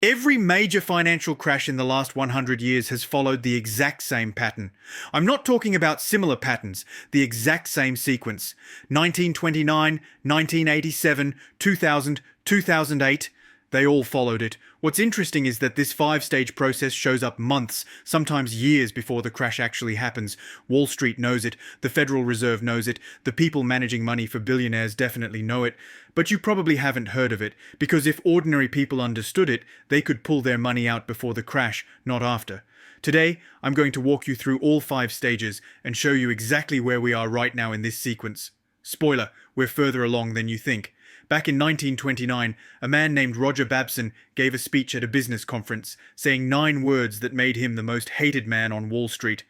Every major financial crash in the last 100 years has followed the exact same pattern. I'm not talking about similar patterns, the exact same sequence. 1929, 1987, 2000, 2008, they all followed it. What's interesting is that this five-stage process shows up months, sometimes years before the crash actually happens. Wall Street knows it, the Federal Reserve knows it, the people managing money for billionaires definitely know it, but you probably haven't heard of it, because if ordinary people understood it, they could pull their money out before the crash, not after. Today, I'm going to walk you through all five stages and show you exactly where we are right now in this sequence. Spoiler, we're further along than you think. Back in 1929, a man named Roger Babson gave a speech at a business conference, saying 9 words that made him the most hated man on Wall Street.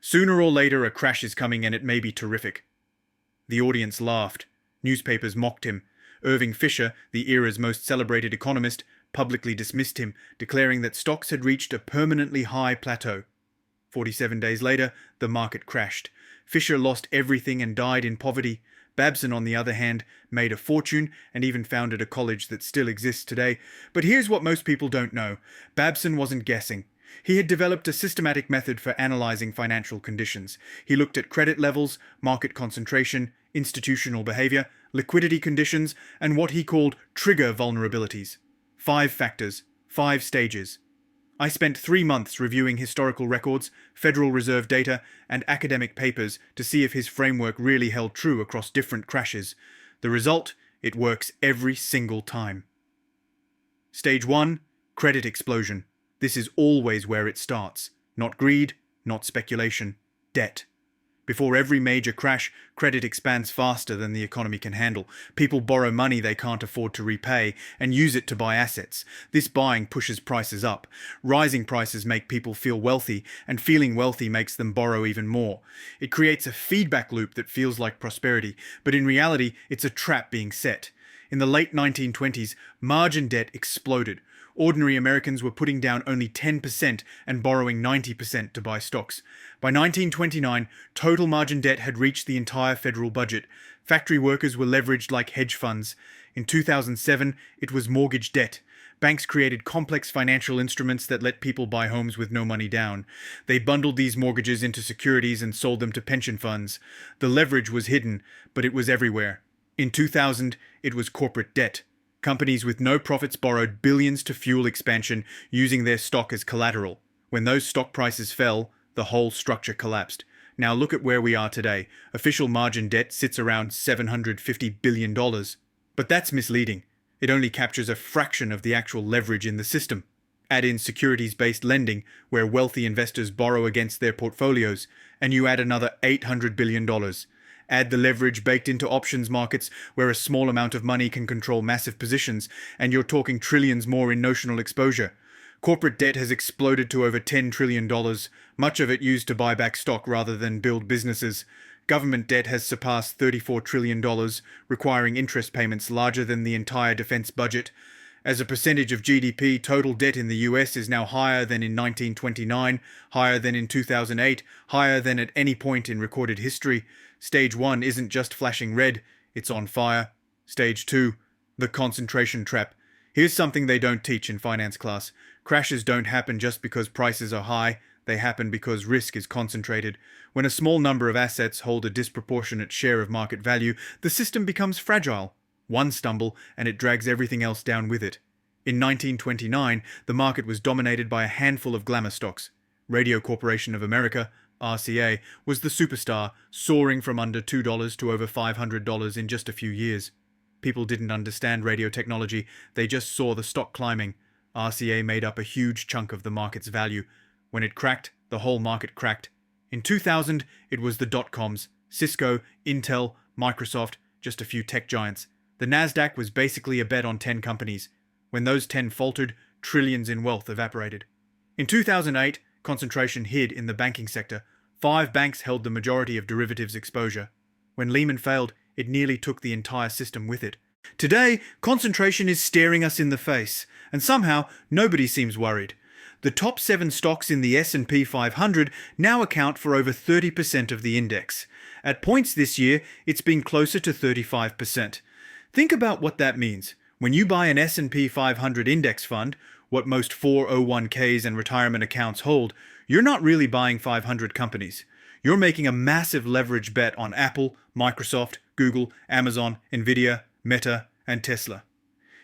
Sooner or later, a crash is coming and it may be terrific. The audience laughed. Newspapers mocked him. Irving Fisher, the era's most celebrated economist, publicly dismissed him, declaring that stocks had reached a permanently high plateau. 47 days later, the market crashed. Fisher lost everything and died in poverty. Babson, on the other hand, made a fortune and even founded a college that still exists today. But here's what most people don't know. Babson wasn't guessing. He had developed a systematic method for analyzing financial conditions. He looked at credit levels, market concentration, institutional behavior, liquidity conditions, and what he called trigger vulnerabilities. 5 factors, 5 stages. I spent 3 months reviewing historical records, Federal Reserve data, and academic papers to see if his framework really held true across different crashes. The result? It works every single time. Stage 1. Credit explosion. This is always where it starts. Not greed, not speculation. Debt. Before every major crash, credit expands faster than the economy can handle. People borrow money they can't afford to repay and use it to buy assets. This buying pushes prices up. Rising prices make people feel wealthy, and feeling wealthy makes them borrow even more. It creates a feedback loop that feels like prosperity, but in reality, it's a trap being set. In the late 1920s, margin debt exploded. Ordinary Americans were putting down only 10% and borrowing 90% to buy stocks. By 1929, total margin debt had reached the entire federal budget. Factory workers were leveraged like hedge funds. In 2007, it was mortgage debt. Banks created complex financial instruments that let people buy homes with no money down. They bundled these mortgages into securities and sold them to pension funds. The leverage was hidden, but it was everywhere. In 2000, it was corporate debt. Companies with no profits borrowed billions to fuel expansion using their stock as collateral. When those stock prices fell, the whole structure collapsed. Now look at where we are today. Official margin debt sits around $750 billion. But that's misleading. It only captures a fraction of the actual leverage in the system. Add in securities-based lending, where wealthy investors borrow against their portfolios, and you add another $800 billion. Add the leverage baked into options markets, where a small amount of money can control massive positions, and you're talking trillions more in notional exposure. Corporate debt has exploded to over $10 trillion, much of it used to buy back stock rather than build businesses. Government debt has surpassed $34 trillion, requiring interest payments larger than the entire defense budget. As a percentage of GDP, total debt in the US is now higher than in 1929, higher than in 2008, higher than at any point in recorded history. Stage 1 isn't just flashing red, it's on fire. Stage 2, the concentration trap. Here's something they don't teach in finance class. Crashes don't happen just because prices are high, they happen because risk is concentrated. When a small number of assets hold a disproportionate share of market value, the system becomes fragile. One stumble, and it drags everything else down with it. In 1929, the market was dominated by a handful of glamour stocks. Radio Corporation of America, RCA, was the superstar, soaring from under $2 to over $500 in just a few years. People didn't understand radio technology, they just saw the stock climbing. RCA made up a huge chunk of the market's value. When it cracked, the whole market cracked. In 2000, it was the dot-coms, Cisco, Intel, Microsoft, just a few tech giants. The Nasdaq was basically a bet on 10 companies. When those 10 faltered, trillions in wealth evaporated. In 2008, concentration hid in the banking sector. 5 banks held the majority of derivatives exposure. When Lehman failed, it nearly took the entire system with it. Today, concentration is staring us in the face, and somehow nobody seems worried. The top 7 stocks in the S&P 500 now account for over 30% of the index. At points this year, it's been closer to 35%. Think about what that means. When you buy an S&P 500 index fund, what most 401ks and retirement accounts hold, you're not really buying 500 companies. You're making a massive leverage bet on Apple, Microsoft, Google, Amazon, Nvidia, Meta, and Tesla.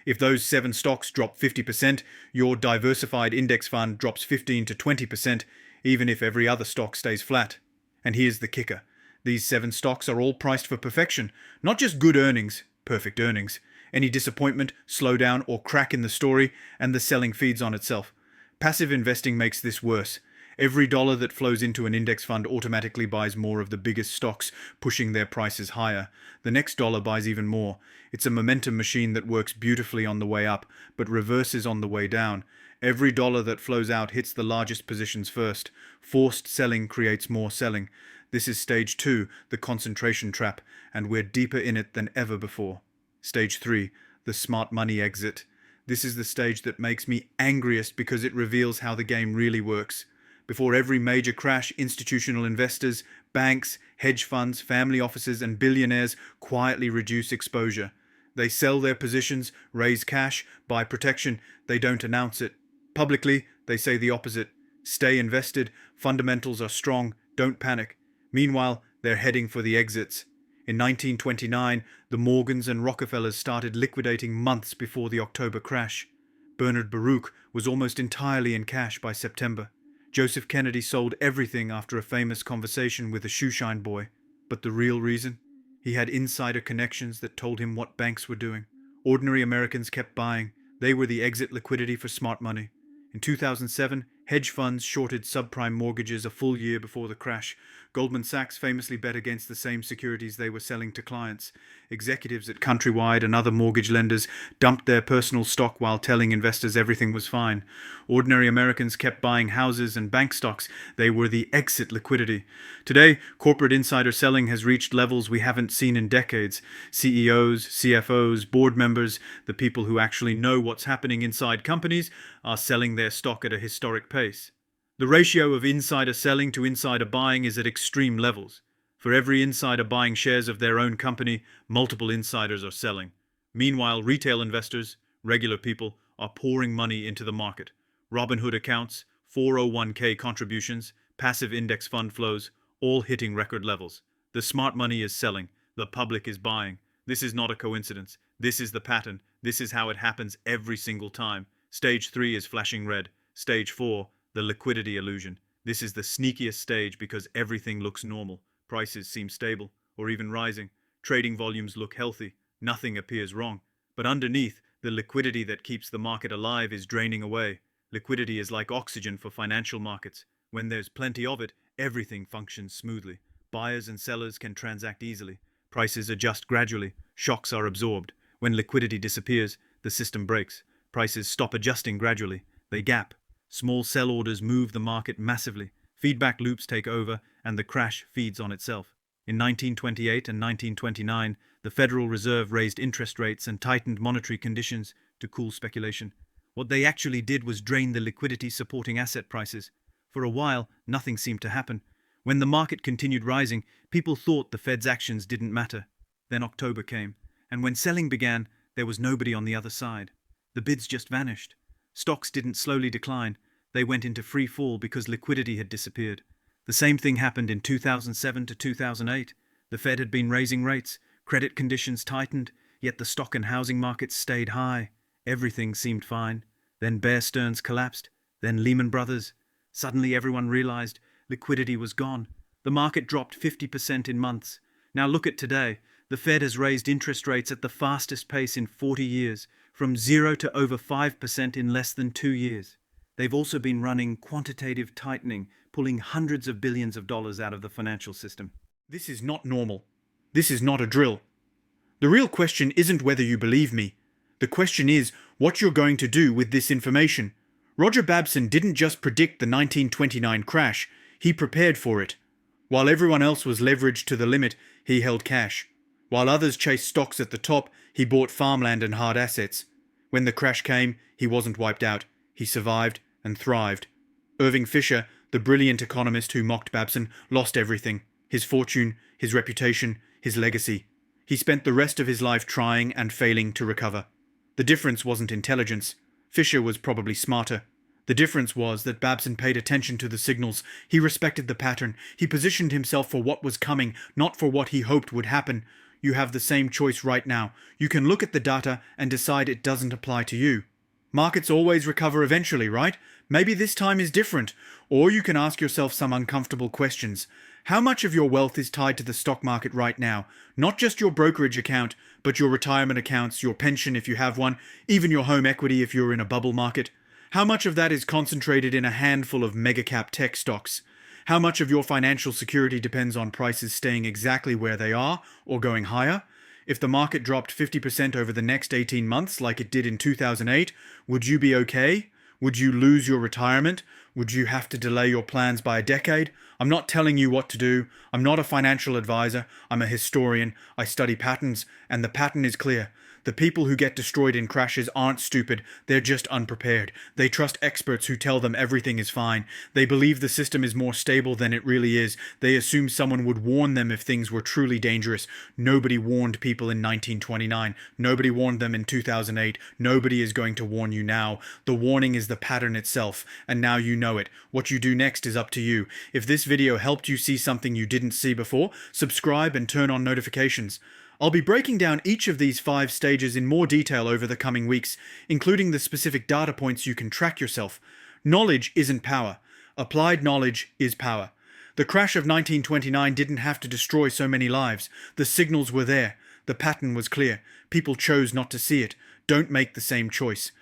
If those 7 stocks drop 50%, your diversified index fund drops 15 to 20%, even if every other stock stays flat. And here's the kicker. These 7 stocks are all priced for perfection, not just good earnings, perfect earnings. Any disappointment, slowdown, or crack in the story, and the selling feeds on itself. Passive investing makes this worse. Every dollar that flows into an index fund automatically buys more of the biggest stocks, pushing their prices higher. The next dollar buys even more. It's a momentum machine that works beautifully on the way up, but reverses on the way down. Every dollar that flows out hits the largest positions first. Forced selling creates more selling. This is stage 2, the concentration trap, and we're deeper in it than ever before. Stage 3, the smart money exit. This is the stage that makes me angriest because it reveals how the game really works. Before every major crash, institutional investors, banks, hedge funds, family offices, and billionaires quietly reduce exposure. They sell their positions, raise cash, buy protection. They don't announce it. Publicly, they say the opposite. Stay invested, fundamentals are strong, don't panic. Meanwhile, they're heading for the exits. In 1929, the Morgans and Rockefellers started liquidating months before the October crash. Bernard Baruch was almost entirely in cash by September. Joseph Kennedy sold everything after a famous conversation with a shoeshine boy. But the real reason? He had insider connections that told him what banks were doing. Ordinary Americans kept buying. They were the exit liquidity for smart money. In 2007, hedge funds shorted subprime mortgages a full year before the crash. Goldman Sachs famously bet against the same securities they were selling to clients. Executives at Countrywide and other mortgage lenders dumped their personal stock while telling investors everything was fine. Ordinary Americans kept buying houses and bank stocks. They were the exit liquidity. Today, corporate insider selling has reached levels we haven't seen in decades. CEOs, CFOs, board members, the people who actually know what's happening inside companies, are selling their stock at a historic pace. The ratio of insider selling to insider buying is at extreme levels. For every insider buying shares of their own company, multiple insiders are selling. Meanwhile, retail investors, regular people, are pouring money into the market. Robinhood accounts, 401k contributions, passive index fund flows, all hitting record levels. The smart money is selling. The public is buying. This is not a coincidence. This is the pattern. This is how it happens every single time. Stage 3 is flashing red. Stage 4, the liquidity illusion. This is the sneakiest stage because everything looks normal. Prices seem stable, or even rising. Trading volumes look healthy. Nothing appears wrong. But underneath, the liquidity that keeps the market alive is draining away. Liquidity is like oxygen for financial markets. When there's plenty of it, everything functions smoothly. Buyers and sellers can transact easily. Prices adjust gradually. Shocks are absorbed. When liquidity disappears, the system breaks. Prices stop adjusting gradually. They gap. Small sell orders move the market massively. Feedback loops take over, and the crash feeds on itself. In 1928 and 1929, the Federal Reserve raised interest rates and tightened monetary conditions to cool speculation. What they actually did was drain the liquidity supporting asset prices. For a while, nothing seemed to happen. When the market continued rising, people thought the Fed's actions didn't matter. Then October came, and when selling began, there was nobody on the other side. The bids just vanished. Stocks didn't slowly decline. They went into free fall because liquidity had disappeared. The same thing happened in 2007 to 2008. The Fed had been raising rates. Credit conditions tightened, yet the stock and housing markets stayed high. Everything seemed fine. Then Bear Stearns collapsed. Then Lehman Brothers. Suddenly everyone realized liquidity was gone. The market dropped 50% in months. Now look at today. The Fed has raised interest rates at the fastest pace in 40 years, from 0 to over 5% in less than 2 years. They've also been running quantitative tightening, pulling hundreds of billions of dollars out of the financial system. This is not normal. This is not a drill. The real question isn't whether you believe me. The question is what you're going to do with this information. Roger Babson didn't just predict the 1929 crash, he prepared for it. While everyone else was leveraged to the limit, he held cash. While others chased stocks at the top, he bought farmland and hard assets. When the crash came, he wasn't wiped out. He survived and thrived. Irving Fisher, the brilliant economist who mocked Babson, lost everything. His fortune, his reputation, his legacy. He spent the rest of his life trying and failing to recover. The difference wasn't intelligence. Fisher was probably smarter. The difference was that Babson paid attention to the signals. He respected the pattern. He positioned himself for what was coming, not for what he hoped would happen. You have the same choice right now. You can look at the data and decide it doesn't apply to you. Markets always recover eventually, right? Maybe this time is different. Or you can ask yourself some uncomfortable questions. How much of your wealth is tied to the stock market right now? Not just your brokerage account, but your retirement accounts, your pension if you have one, even your home equity if you're in a bubble market. How much of that is concentrated in a handful of mega-cap tech stocks? How much of your financial security depends on prices staying exactly where they are or going higher? If the market dropped 50% over the next 18 months like it did in 2008, would you be okay? Would you lose your retirement? Would you have to delay your plans by a decade? I'm not telling you what to do. I'm not a financial advisor. I'm a historian. I study patterns, and the pattern is clear. The people who get destroyed in crashes aren't stupid, they're just unprepared. They trust experts who tell them everything is fine. They believe the system is more stable than it really is. They assume someone would warn them if things were truly dangerous. Nobody warned people in 1929. Nobody warned them in 2008. Nobody is going to warn you now. The warning is the pattern itself, and now you know it. What you do next is up to you. If this video helped you see something you didn't see before, subscribe and turn on notifications. I'll be breaking down each of these 5 stages in more detail over the coming weeks, including the specific data points you can track yourself. Knowledge isn't power. Applied knowledge is power. The crash of 1929 didn't have to destroy so many lives. The signals were there. The pattern was clear. People chose not to see it. Don't make the same choice.